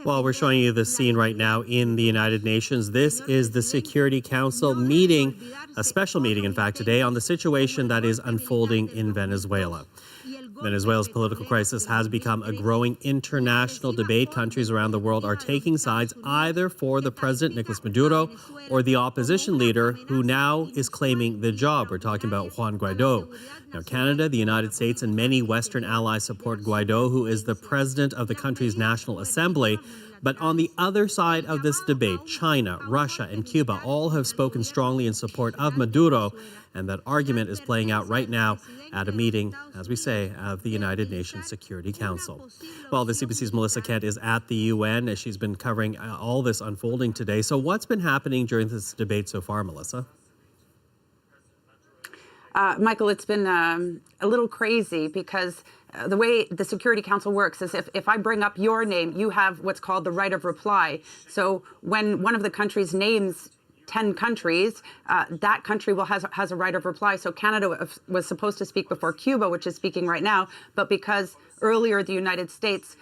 Well, we're showing you the scene right now in the United Nations. This is the Security Council meeting, a special meeting, in fact, today on the situation that is unfolding in Venezuela. Venezuela's political crisis has become a growing international debate. Countries around the world are taking sides either for the president, Nicolas Maduro, or the opposition leader who now is claiming the job. We're talking about Juan Guaido. Now, Canada, the United States, and many Western allies support Guaido, who is the president of the country's National Assembly. But on the other side of this debate, China, Russia, and Cuba all have spoken strongly in support of Maduro, and that argument is playing out right now at a meeting, as we say, of the United Nations Security Council. Well, the CBC's Melissa Kent is at the UN, as she's been covering all this unfolding today. So what's been happening during this debate so far, Melissa? Michael, it's been a little crazy because the way the Security Council works is if I bring up your name, you have what's called the right of reply. So when one of the countries names 10 countries, that country has a right of reply. So Canada was supposed to speak before Cuba, which is speaking right now, but because earlier the United States,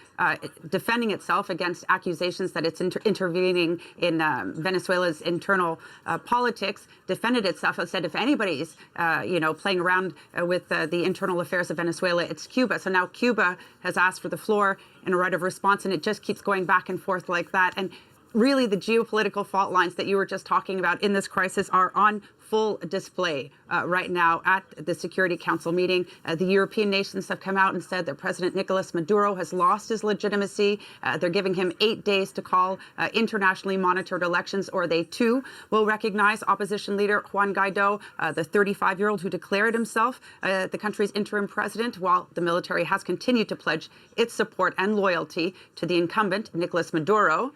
defending itself against accusations that it's intervening in Venezuela's internal politics, defended itself and said if anybody's playing around with the internal affairs of Venezuela, it's Cuba. So now Cuba has asked for the floor and a right of response, and it just keeps going back and forth like that. And really, the geopolitical fault lines that you were just talking about in this crisis are on full display right now at the Security Council meeting. The European nations have come out and said that President Nicolas Maduro has lost his legitimacy. They're giving him 8 days to call internationally monitored elections, or they too will recognize opposition leader Juan Guaido, the 35-year-old who declared himself the country's interim president, while the military has continued to pledge its support and loyalty to the incumbent, Nicolas Maduro.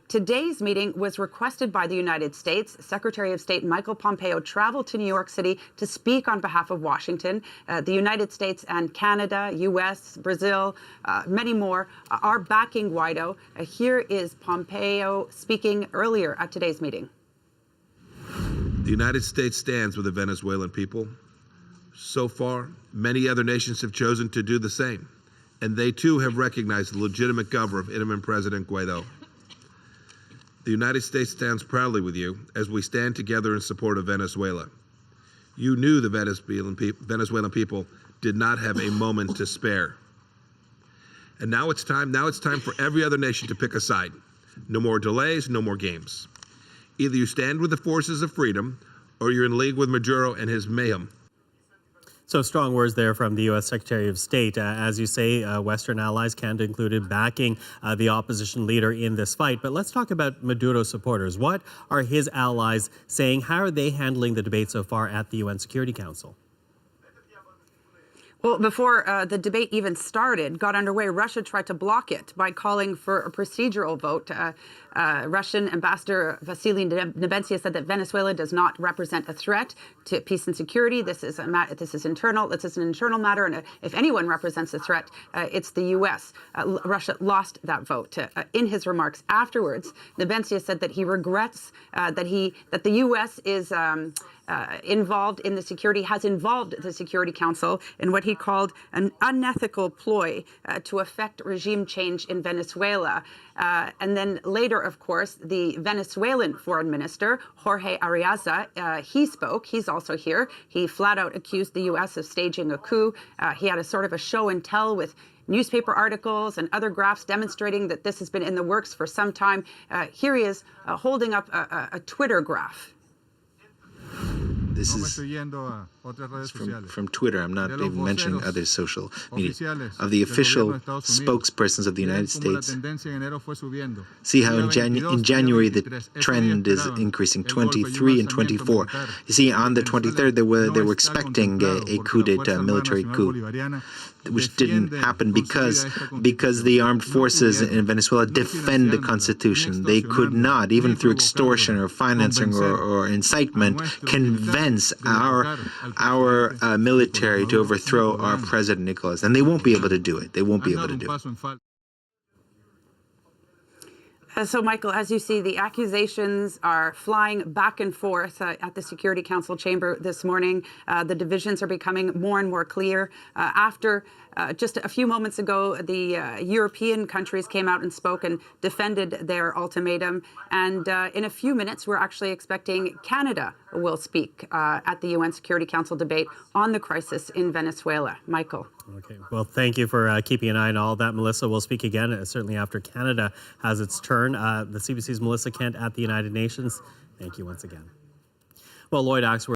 Today's meeting was requested by the United States. Secretary of State Michael Pompeo traveled to New York City to speak on behalf of Washington. The United States and Canada, U.S., Brazil, many more are backing Guaido. Here is Pompeo speaking earlier at today's meeting. The United States stands with the Venezuelan people. So far, many other nations have chosen to do the same, and they too have recognized the legitimate governor of interim President Guaido. The United States stands proudly with you as we stand together in support of Venezuela. You knew the Venezuelan people did not have a moment to spare. And now it's time for every other nation to pick a side. No more delays, no more games. Either you stand with the forces of freedom or you're in league with Maduro and his mayhem. So strong words there from the U.S. Secretary of State. As you say, Western allies, Canada included, backing the opposition leader in this fight. But let's talk about Maduro supporters. What are his allies saying? How are they handling the debate so far at the UN Security Council? Well, before the debate even got underway, Russia tried to block it by calling for a procedural vote. Russian Ambassador Vasily Nebenzia said that Venezuela does not represent a threat to peace and security. This is an internal matter, and if anyone represents a threat, it's the U.S. Russia lost that vote. In his remarks afterwards, Nebenzia said that he regrets that the U.S. is involved the Security Council in what he called an unethical ploy to affect regime change in Venezuela. And then later, of course, the Venezuelan foreign minister, Jorge Ariaza, he spoke. He's also here. He flat out accused the U.S. of staging a coup. He had a sort of a show and tell with newspaper articles and other graphs demonstrating that this has been in the works for some time. Here he is holding up a Twitter graph. This is from Twitter. I'm not even mentioning other social media. Of the official spokespersons of the United States, see how in January the trend is increasing, 23 and 24. You see, on the 23rd they were expecting a coup d'etat, military coup, which didn't happen because the armed forces in Venezuela defend the constitution. They could not, even through extortion or financing or incitement, convince our military to overthrow our president Nicolas, and they won't be able to do it. They won't be able to do it. So, Michael, as you see, the accusations are flying back and forth at the Security Council chamber this morning. The divisions are becoming more and more clear. After just a few moments ago, the European countries came out and spoke and defended their ultimatum. And in a few minutes, we're actually expecting Canada will speak at the UN Security Council debate on the crisis in Venezuela. Michael. Okay. Well, thank you for keeping an eye on all that, Melissa. We'll speak again, certainly after Canada has its turn. The CBC's Melissa Kent at the United Nations. Thank you once again. Well, Lloyd Axworth.